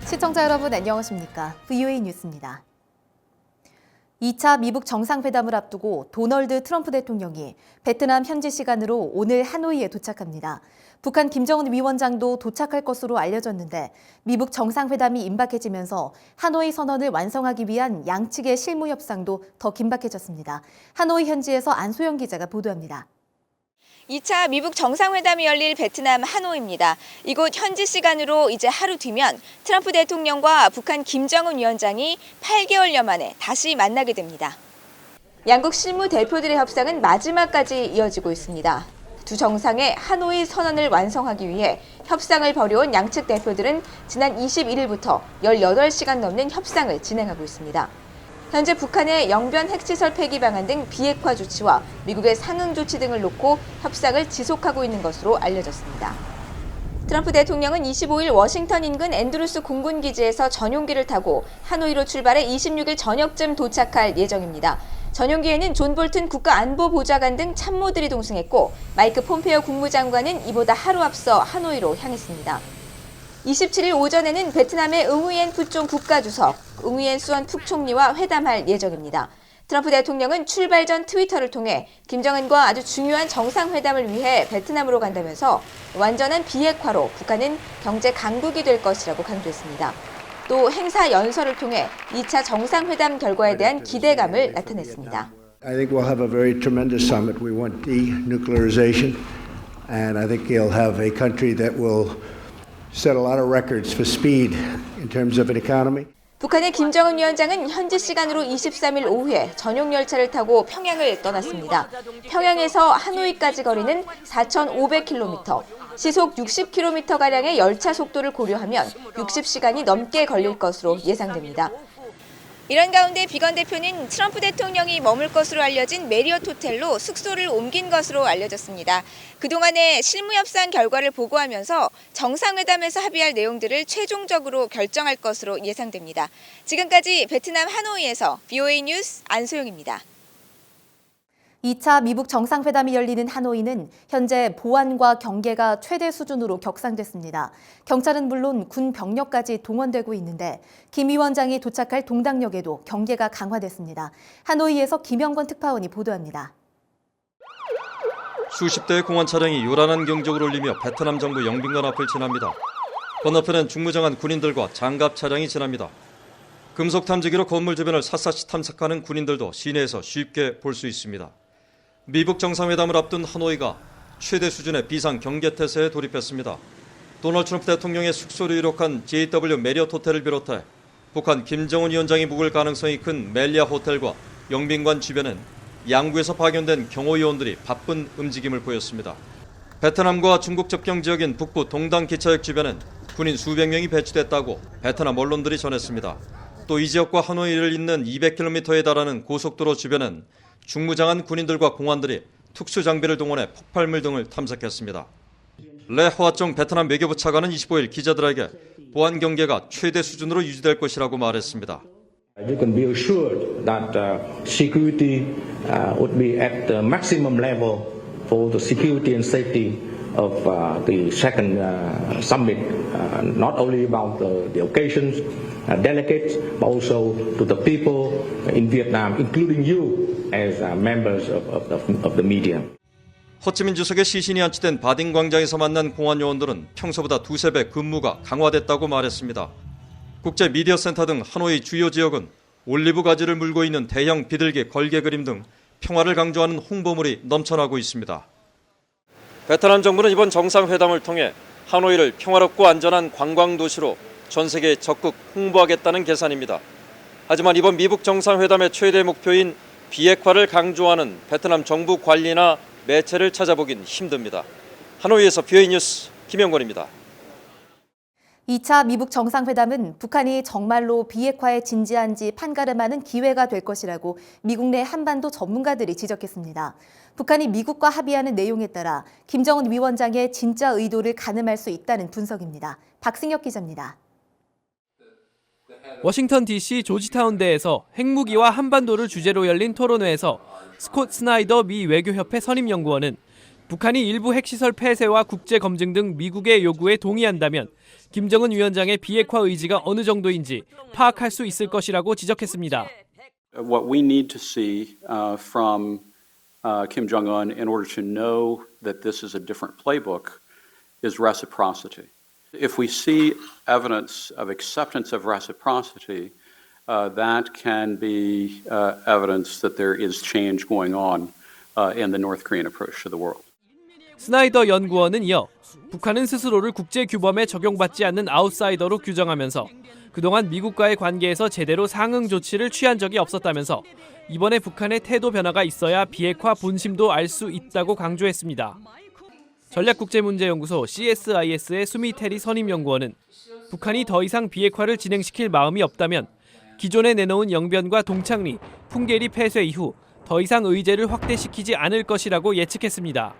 시청자 여러분 안녕하십니까? VOA 뉴스입니다. 2차 미북 정상회담을 앞두고 도널드 트럼프 대통령이 베트남 현지 시간으로 오늘 하노이에 도착합니다. 북한 김정은 위원장도 도착할 것으로 알려졌는데 미북 정상회담이 임박해지면서 하노이 선언을 완성하기 위한 양측의 실무 협상도 더 긴박해졌습니다. 하노이 현지에서 안소영 기자가 보도합니다. 2차 미북 정상회담이 열릴 베트남 하노이입니다. 이곳 현지 시간으로 이제 하루 뒤면 트럼프 대통령과 북한 김정은 위원장이 8개월여 만에 다시 만나게 됩니다. 양국 실무 대표들의 협상은 마지막까지 이어지고 있습니다. 두 정상의 하노이 선언을 완성하기 위해 협상을 벌여온 양측 대표들은 지난 21일부터 18시간 넘는 협상을 진행하고 있습니다. 현재 북한의 영변 핵시설 폐기 방안 등 비핵화 조치와 미국의 상응 조치 등을 놓고 협상을 지속하고 있는 것으로 알려졌습니다. 트럼프 대통령은 25일 워싱턴 인근 앤드루스 공군기지에서 전용기를 타고 하노이로 출발해 26일 저녁쯤 도착할 예정입니다. 전용기에는 존 볼튼 국가안보보좌관 등 참모들이 동승했고 마이크 폼페이오 국무장관은 이보다 하루 앞서 하노이로 향했습니다. 27일 오전에는 베트남의 응우옌 푸총 국가주석, 응우옌 수원副총리와 회담할 예정입니다. 트럼프 대통령은 출발 전 트위터를 통해 김정은과 아주 중요한 정상회담을 위해 베트남으로 간다면서 완전한 비핵화로 북한은 경제 강국이 될 것이라고 강조했습니다. 또 행사 연설을 통해 2차 정상회담 결과에 대한 기대감을 나타냈습니다. I think we'll have a very tremendous summit. We want denuclearization, and I think you'll have a country that will set a lot of records for speed in terms of an economy. 북한의 김정은 위원장은 현지 시간으로 23일 오후에 전용 열차를 타고 평양을 떠났습니다. 평양에서 하노이까지 거리는 4,500km, 시속 60km가량의 열차 속도를 고려하면 60시간이 넘게 걸릴 것으로 예상됩니다. 이런 가운데 비건 대표는 트럼프 대통령이 머물 것으로 알려진 메리어트 호텔로 숙소를 옮긴 것으로 알려졌습니다. 그동안의 실무 협상 결과를 보고하면서 정상회담에서 합의할 내용들을 최종적으로 결정할 것으로 예상됩니다. 지금까지 베트남 하노이에서 VOA 뉴스 안소영입니다. 2차 미북 정상회담이 열리는 하노이는 현재 보안과 경계가 최대 수준으로 격상됐습니다. 경찰은 물론 군 병력까지 동원되고 있는데 김 위원장이 도착할 동당역에도 경계가 강화됐습니다. 하노이에서 김영권 특파원이 보도합니다. 수십 대의 공안 차량이 요란한 경적을 울리며 베트남 정부 영빈관 앞을 지납니다. 건너편엔 중무장한 군인들과 장갑 차량이 지납니다. 금속 탐지기로 건물 주변을 샅샅이 탐색하는 군인들도 시내에서 쉽게 볼 수 있습니다. 미북 정상회담을 앞둔 하노이가 최대 수준의 비상 경계태세에 돌입했습니다. 도널드 트럼프 대통령의 숙소를 이룩한 JW 메리어트 호텔을 비롯해 북한 김정은 위원장이 묵을 가능성이 큰 멜리아 호텔과 영빈관 주변은 양국에서 파견된 경호요원들이 바쁜 움직임을 보였습니다. 베트남과 중국 접경 지역인 북부 동당 기차역 주변은 군인 수백 명이 배치됐다고 베트남 언론들이 전했습니다. 또 이 지역과 하노이를 잇는 200km에 달하는 고속도로 주변은 중무장한 군인들과 공안들이 특수장비를 동원해 폭발물 등을 탐색했습니다. 레 호아종 베트남 외교부 차관은 25일 기자들에게 보안 경계가 최대 수준으로 유지될 것이라고 말했습니다. You can be assured that security would be at the maximum level for the security and safety of the second summit, not only about the occasions, delegates, but also to the people in Vietnam, including you as members of the media. 호치민 주석의 시신이 안치된 바딩 광장에서 만난 공안 요원들은 평소보다 두세 배 근무가 강화됐다고 말했습니다. 국제 미디어 센터 등 하노이 주요 지역은 올리브 가지를 물고 있는 대형 비둘기 걸개 그림 등 평화를 강조하는 홍보물이 넘쳐나고 있습니다. 베트남 정부는 이번 정상회담을 통해 하노이를 평화롭고 안전한 관광 도시로 전 세계에 적극 홍보하겠다는 계산입니다. 하지만 이번 미북 정상회담의 최대 목표인 비핵화를 강조하는 베트남 정부 관리나 매체를 찾아보긴 힘듭니다. 하노이에서 VOA 뉴스 김영권입니다. 2차 미북 정상회담은 북한이 정말로 비핵화에 진지한지 판가름하는 기회가 될 것이라고 미국 내 한반도 전문가들이 지적했습니다. 북한이 미국과 합의하는 내용에 따라 김정은 위원장의 진짜 의도를 가늠할 수 있다는 분석입니다. 박승혁 기자입니다. 워싱턴 DC 조지타운대에서 핵무기와 한반도를 주제로 열린 토론회에서 스콧 스나이더 미 외교협회 선임연구원은 북한이 일부 핵시설 폐쇄와 국제 검증 등 미국의 요구에 동의한다면 김정은 위원장의 비핵화 의지가 어느 정도인지 파악할 수 있을 것이라고 지적했습니다. What we need to see from Kim Jong-un in order to know that this is a different playbook is reciprocity. If we see evidence of acceptance of reciprocity, that can be evidence that there is change going on in the North Korean approach to the world. 스나이더 연구원은 이어 북한은 스스로를 국제 규범에 적용받지 않는 아웃사이더로 규정하면서 그동안 미국과의 관계에서 제대로 상응 조치를 취한 적이 없었다면서 이번에 북한의 태도 변화가 있어야 비핵화 본심도 알 수 있다고 강조했습니다. 전략국제문제연구소 CSIS의 수미테리 선임연구원은 북한이 더 이상 비핵화를 진행시킬 마음이 없다면 기존에 내놓은 영변과 동창리, 풍계리 폐쇄 이후 더 이상 의제를 확대시키지 않을 것이라고 예측했습니다.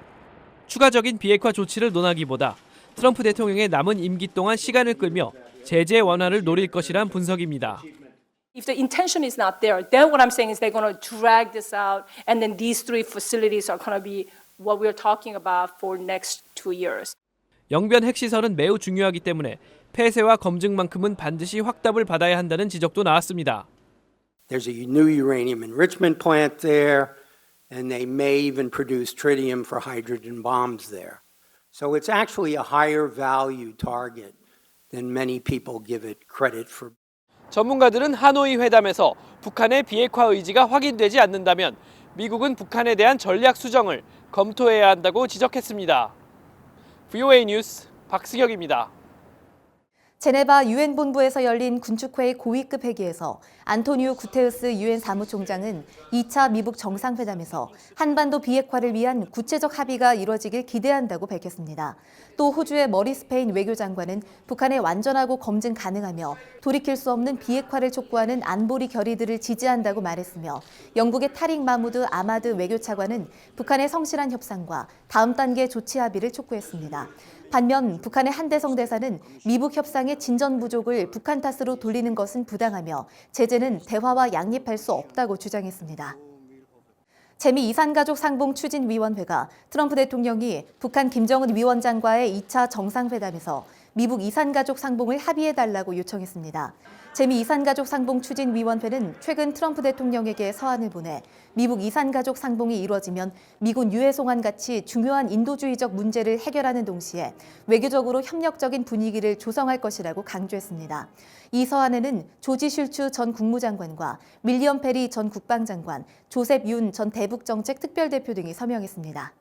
추가적인 비핵화 조치를 논하기보다 트럼프 대통령의 남은 임기 동안 시간을 끌며 제재 완화를 노릴 것이란 분석입니다. If the intention is not there, then what I'm saying is they're going to drag this out, and then these three facilities are going to be what we're talking about for next 2 years. 영변 핵시설은 매우 중요하기 때문에 폐쇄와 검증만큼은 반드시 확답을 받아야 한다는 지적도 나왔습니다. There's a new uranium enrichment plant there, and they may even produce tritium for hydrogen bombs there. So it's actually a higher value target than many people give it credit for. 전문가들은 하노이 회담에서 북한의 비핵화 의지가 확인되지 않는다면 미국은 북한에 대한 전략 수정을 검토해야 한다고 지적했습니다. VOA 뉴스 박승혁입니다. 제네바 유엔 본부에서 열린 군축회의 고위급 회기에서 안토니오 구테우스 유엔 사무총장은 2차 미북 정상회담에서 한반도 비핵화를 위한 구체적 합의가 이뤄지길 기대한다고 밝혔습니다. 또 호주의 머리 스페인 외교장관은 북한의 완전하고 검증 가능하며 돌이킬 수 없는 비핵화를 촉구하는 안보리 결의들을 지지한다고 말했으며 영국의 타릭 마무드 아마드 외교차관은 북한의 성실한 협상과 다음 단계 조치 합의를 촉구했습니다. 반면 북한의 한대성 대사는 미북 협상의 진전 부족을 북한 탓으로 돌리는 것은 부당하며 제재는 대화와 양립할 수 없다고 주장했습니다. 재미이산가족 상봉 추진위원회가 트럼프 대통령이 북한 김정은 위원장과의 2차 정상회담에서 미북 이산가족 상봉을 합의해달라고 요청했습니다. 재미이산가족 상봉 추진위원회는 최근 트럼프 대통령에게 서한을 보내 미북 이산가족 상봉이 이루어지면 미군 유해송환 같이 중요한 인도주의적 문제를 해결하는 동시에 외교적으로 협력적인 분위기를 조성할 것이라고 강조했습니다. 이 서한에는 조지 슐츠 전 국무장관과 윌리엄 페리 전 국방장관, 조셉 윤 전 대북정책 특별대표 등이 서명했습니다.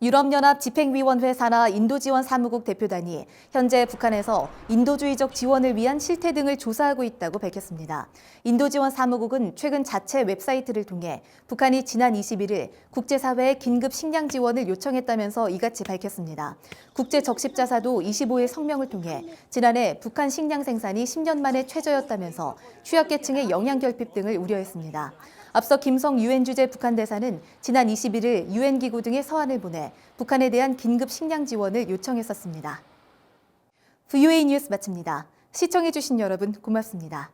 유럽연합 집행위원회 산하 인도지원 사무국 대표단이 현재 북한에서 인도주의적 지원을 위한 실태 등을 조사하고 있다고 밝혔습니다. 인도지원 사무국은 최근 자체 웹사이트를 통해 북한이 지난 21일 국제사회에 긴급 식량 지원을 요청했다면서 이같이 밝혔습니다. 국제적십자사도 25일 성명을 통해 지난해 북한 식량 생산이 10년 만에 최저였다면서 취약계층의 영양결핍 등을 우려했습니다. 앞서 김성 유엔 주재 북한 대사는 지난 21일 유엔 기구 등에 서한을 보내 북한에 대한 긴급 식량 지원을 요청했었습니다. VOA 뉴스 마칩니다. 시청해주신 여러분 고맙습니다.